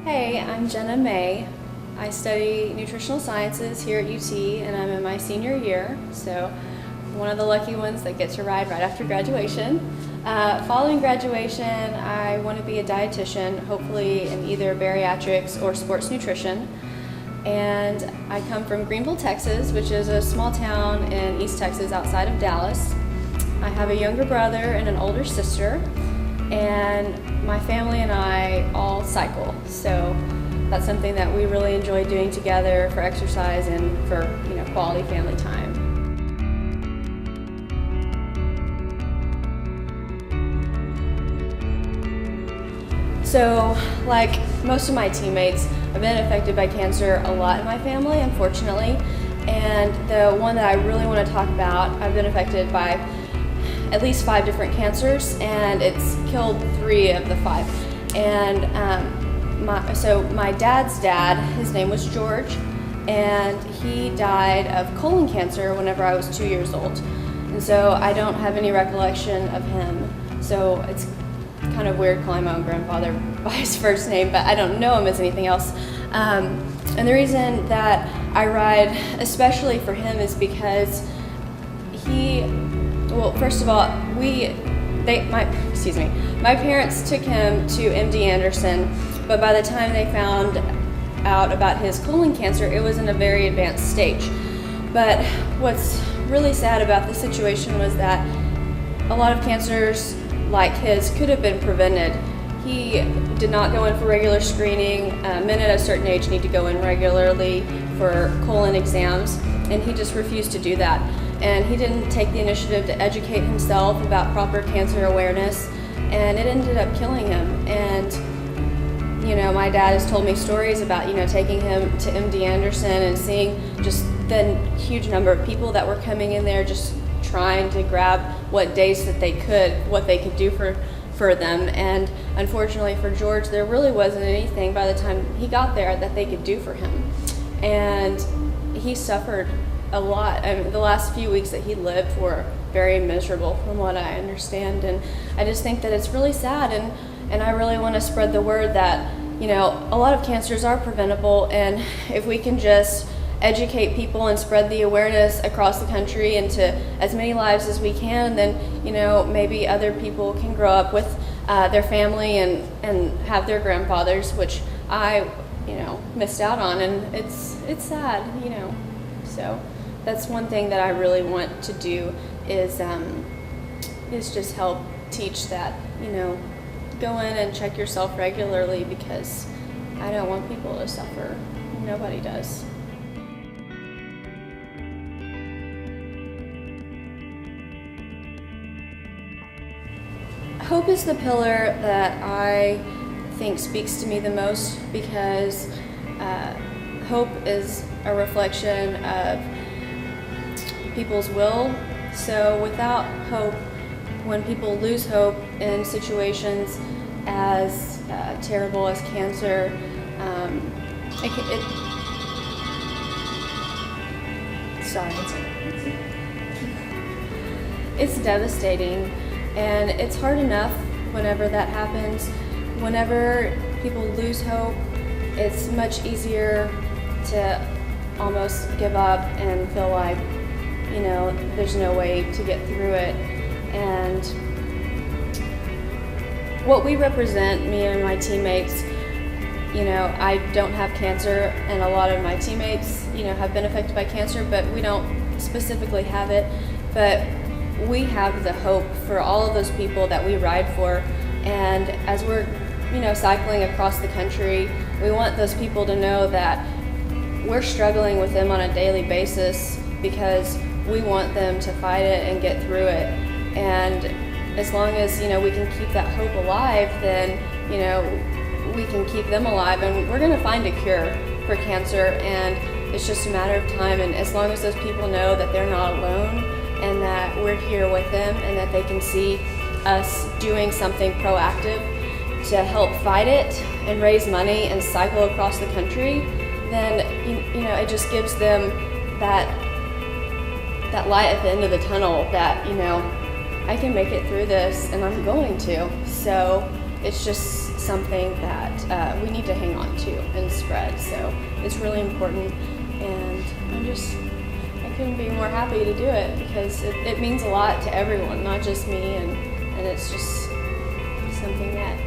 Hey, I'm Jenna May. I study nutritional sciences here at UT and I'm in my senior year, so one of the lucky ones that get to ride right after graduation. Following graduation, I want to be a dietitian, hopefully in either bariatrics or sports nutrition. And I come from Greenville, Texas, which is a small town in East Texas outside of Dallas. I have a younger brother and an older sister, and my family and I all cycle. So that's something that we really enjoy doing together for exercise and for quality family time. So, like most of my teammates, I've been affected by cancer a lot in my family, unfortunately. And the one that I really want to talk about, I've been affected by at least 5 different cancers, and it's killed 3 of the 5. And my dad's dad, his name was George, and he died of colon cancer whenever I was 2 years old. And so I don't have any recollection of him. So it's kind of weird calling my own grandfather by his first name, but I don't know him as anything else. And the reason that I ride especially for him is because first of all, my parents took him to MD Anderson, but by the time they found out about his colon cancer, it was in a very advanced stage. But what's really sad about the situation was that a lot of cancers like his could have been prevented. He did not go in for regular screening. Men at a certain age need to go in regularly for colon exams, and he just refused to do that. And he didn't take the initiative to educate himself about proper cancer awareness, and it ended up killing him. And my dad has told me stories about taking him to MD Anderson and seeing just the huge number of people that were coming in there just trying to grab what days that what they could do for them. And unfortunately for George, there really wasn't anything by the time he got there that they could do for him. And he suffered a lot. I mean, the last few weeks that he lived were very miserable from what I understand. And I just think that it's really sad, and I really want to spread the word that a lot of cancers are preventable, and if we can just educate people and spread the awareness across the country into as many lives as we can, then maybe other people can grow up with their family and have their grandfathers, which I missed out on, and it's sad. So that's one thing that I really want to do is just help teach that go in and check yourself regularly, because I don't want people to suffer. Nobody does. Hope is the pillar that I think speaks to me the most, because hope is a reflection of people's will. So without hope, when people lose hope in situations as terrible as cancer, it's devastating. And it's hard enough whenever that happens. Whenever people lose hope, it's much easier to almost give up and feel like, there's no way to get through it. And what we represent, me and my teammates, I don't have cancer, and a lot of my teammates, have been affected by cancer, but we don't specifically have it. But we have the hope for all of those people that we ride for. And as we're cycling across the country, we want those people to know that we're struggling with them on a daily basis, because we want them to fight it and get through it. And as long as we can keep that hope alive, then we can keep them alive, and we're going to find a cure for cancer, and it's just a matter of time. And as long as those people know that they're not alone, and that we're here with them, and that they can see us doing something proactive to help fight it and raise money and cycle across the country, then it just gives them that light at the end of the tunnel that I can make it through this, and I'm going to. So it's just something that we need to hang on to and spread. So it's really important, and I couldn't be more happy to do it because it means a lot to everyone, not just me, and it's just something that